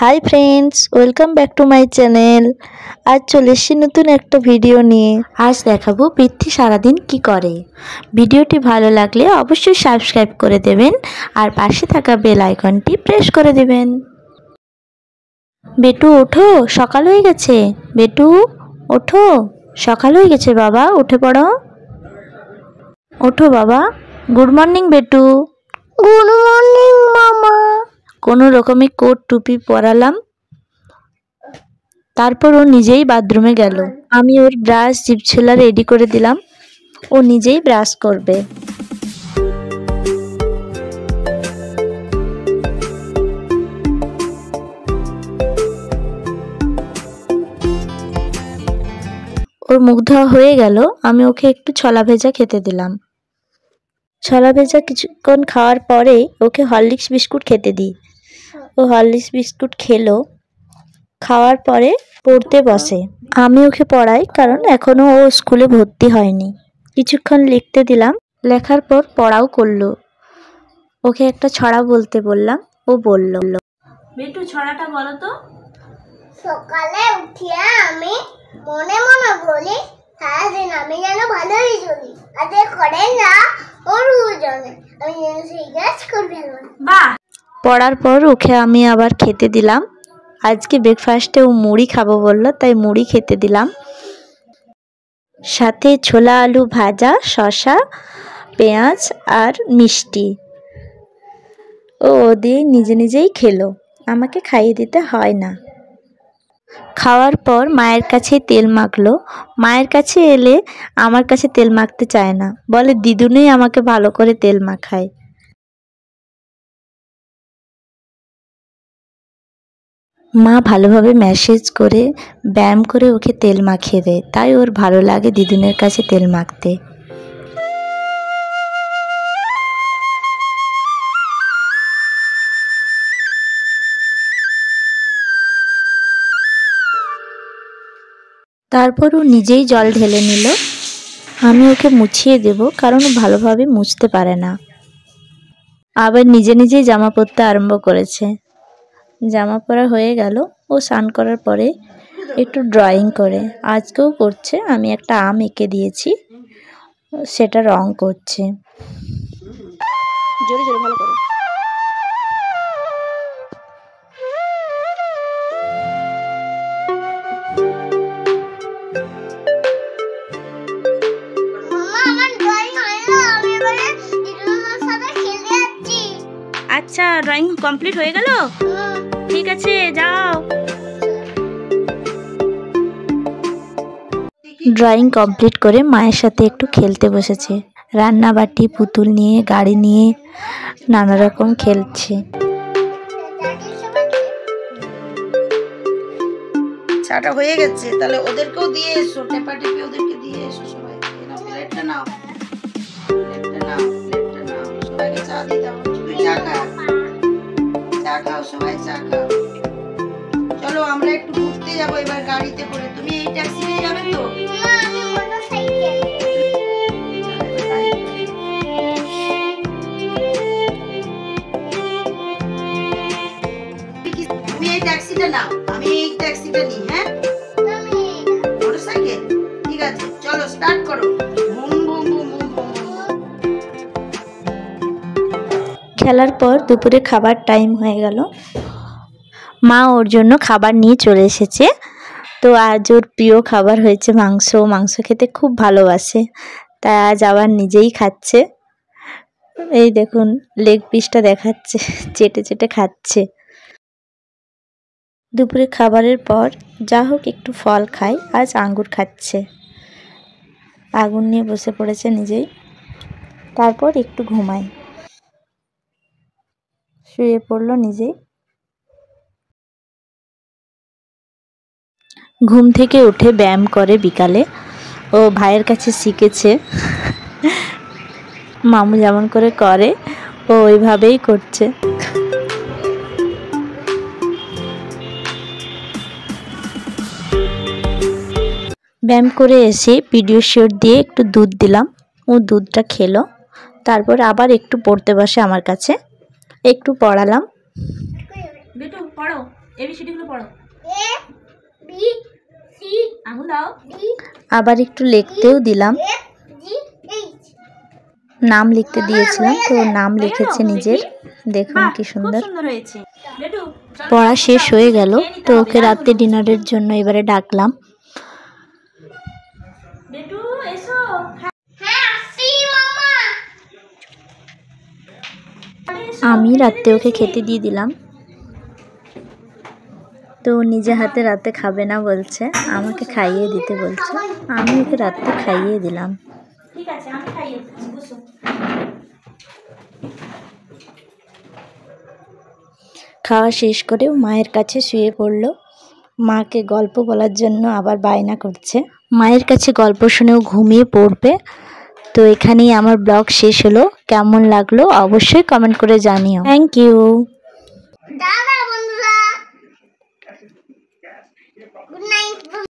Hi friends, welcome back to my channel. আজ চলে এসেছি নতুন একটা ভিডিও নিয়ে। আজ দেখাবো পৃথ্বী সারাদিন কি করে। ভিডিওটি ভালো লাগলে অবশ্যই সাবস্ক্রাইব করে দেবেন আর পাশে থাকা বেল আইকনটি প্রেস করে দেবেন। বেটু ওঠো, সকাল হয়ে গেছে। বেটু ওঠো, সকাল হয়ে গেছে বাবা, উঠে পড়ো। ওঠো বাবা। গুড মর্নিং বেটু। গুড মর্নিং মামা। কোনো রকমে কোট টুপি পরালাম, তারপর ও নিজেই বাথরুমে গেল। আমি ওর ব্রাশ জিভছোলা রেডি করে দিলাম, ও নিজেই ব্রাশ করবে। ওর মুখ ধোয়া হয়ে গেল, আমি ওকে একটু ছোলা ভেজা খেতে দিলাম। ছোলা ভেজা কিছুক্ষণ খাওয়ার পরে ওকে হরলিক্স বিস্কুট খেতে দিই। ও হরলিক্স বিস্কুট খেলো, খাওয়ার পরে পড়তে বসে। আমি ওকে পড়াই, কারণ এখনো ও স্কুলে ভর্তি হয়নি। কিছুক্ষণ লিখতে দিলাম, লেখার পর পড়াও করলো। ওকে একটা ছড়া বলতে বললাম, ও বলল। বেটু ছড়াটা বলো তো। সকালে উঠিয়া আমি মনে মনে বলি, সারাদিন আমি যেন ভালোই চলি, আজকে করে না ওর জন্য আমি যেন সেই কাজ করবো। বাহ। পড়ার পর ওকে আমি আবার খেতে দিলাম। আজকে ব্রেকফাস্টে ও মুড়ি খাবো বললো, তাই মুড়ি খেতে দিলাম, সাথে ছোলা আলু ভাজা, শসা, পেঁয়াজ আর মিষ্টি। ও দিয়ে নিজে নিজেই খেলো, আমাকে খাইয়ে দিতে হয় না। খাওয়ার পর মায়ের কাছে তেল মাখলো। মায়ের কাছে এলে আমার কাছে তেল মাখতে চায় না, বলে দিদুনেই আমাকে ভালো করে তেল মাখায়। মা ভালোভাবে ম্যাসেজ করে ব্যায়াম করে ওকে তেল মাখিয়ে দেয়, তাই ওর ভালো লাগে দিদুনের কাছে তেল মাখতে। তারপর ও নিজেই জল ঢেলে নিল। আমি ওকে মুছিয়ে দেব, কারণ ও ভালোভাবে মুছতে পারে না। আবার নিজে নিজেই জামা পরতে আরম্ভ করেছে। জামা পরা হয়ে গেল। ও স্নান করার পরে একটু ড্রয়িং করে, আজকেও করছে। আমি একটা আম এঁকে দিয়েছি, সেটা রং করছে। জোরে জোরে ভালো করে। আচ্ছা, ড্রয়িং কমপ্লিট হয়ে গেল? ঠিক আছে, যাও। ড্রয়িং কমপ্লিট করে মায়ের সাথে একটু খেলতে বসেছে। রান্নাবাটি, পুতুল নিয়ে, গাড়ি নিয়ে নানা রকম খেলছে। চাটা হয়ে গেছে, তাহলে ওদেরকেও দিয়ে এসো, টেপা টেপি ওদেরকে দিয়ে এসো। সবাই প্লেটটা নাও, প্লেটটা নাও, প্লেটটা নাও, সবাইকে চা দিয়ে দাও। তুমি চা খাও, চা খাও, সবাই চা খাও। চলো আমরা একটু ঘুরতে যাবো এবার গাড়িতে করে। তুমি এই ট্যাক্সিতে যাবে তো? তুমি এই ট্যাক্সিটা নাও, আমি এই ট্যাক্সিটা নিই। হ্যাঁ, মোটরসাইকেল, ঠিক আছে, চলো স্টার্ট করো। খেলার পর দুপুরে খাবার টাইম হয়ে গেল। মা ওর জন্য খাবার নিয়ে চলে এসেছে। তো আজ ওর প্রিয় খাবার হয়েছে মাংস। মাংস খেতে খুব ভালোবাসে, তাই আজ আবার নিজেই খাচ্ছে। এই দেখুন, লেগ পিসটা দেখাচ্ছে, চেটে চেটে খাচ্ছে। দুপুরে খাবারের পর যা হোক একটু ফল খাই, আজ আঙ্গুর খাচ্ছে। আগুন নিয়ে বসে পড়েছে নিজেই। তারপর একটু ঘুমাই, শুয়ে পড়লো নিজেই। ঘুম থেকে উঠে ব্যায়াম করে বিকালে। ও ভাইয়ের কাছে শিখেছে, মামু যেমন করে করে ও ওইভাবেই করছে। ব্যায়াম করে এসে পিডিয়াশিওর দিয়ে একটু দুধ দিলাম, ও দুধটা খেলো। তারপর আবার একটু পড়তে বসে আমার কাছে, একটু পড়ালাম। বেটু পড়ো, এবিসিডি গুলো পড়ো। এ বি সি আঙুল দাও। ডি আবার একটু লিখতেও দিলাম, এফ জি এইচ। নাম লিখতে দিয়েছিলাম, তো নাম লিখেছে নিজের। দেখুন কি সুন্দর। সুন্দর হয়েছে। বেটু পড়া শেষ হয়ে গেল, তো ওকে রাতে ডিনারের জন্য এবারে ডাকলাম। বেটু এসো। হ্যাঁ আসি মামা। আমি রাতে ওকে খেতে দিয়ে দিলাম, তো নিজে হাতে রাতে খাবে না বলছে, আমাকে খাইয়ে দিতে বলছে। আমি ওকে রাতে খাইয়ে দিলাম। ঠিক আছে আমি খাইয়ে দিচ্ছি, বসো। খাওয়া শেষ করে মায়ের কাছে শুয়ে পড়ল। মাকে গল্প বলার জন্য আবার বায়না করছে। মায়ের কাছে গল্প শুনেও ঘুমিয়ে পড়বে। তো এখানেই আমার ব্লগ শেষ হলো। কেমন লাগলো অবশ্যই কমেন্ট করে জানিও। Thank you. টাটা বন্ধুরা, গুড নাইট।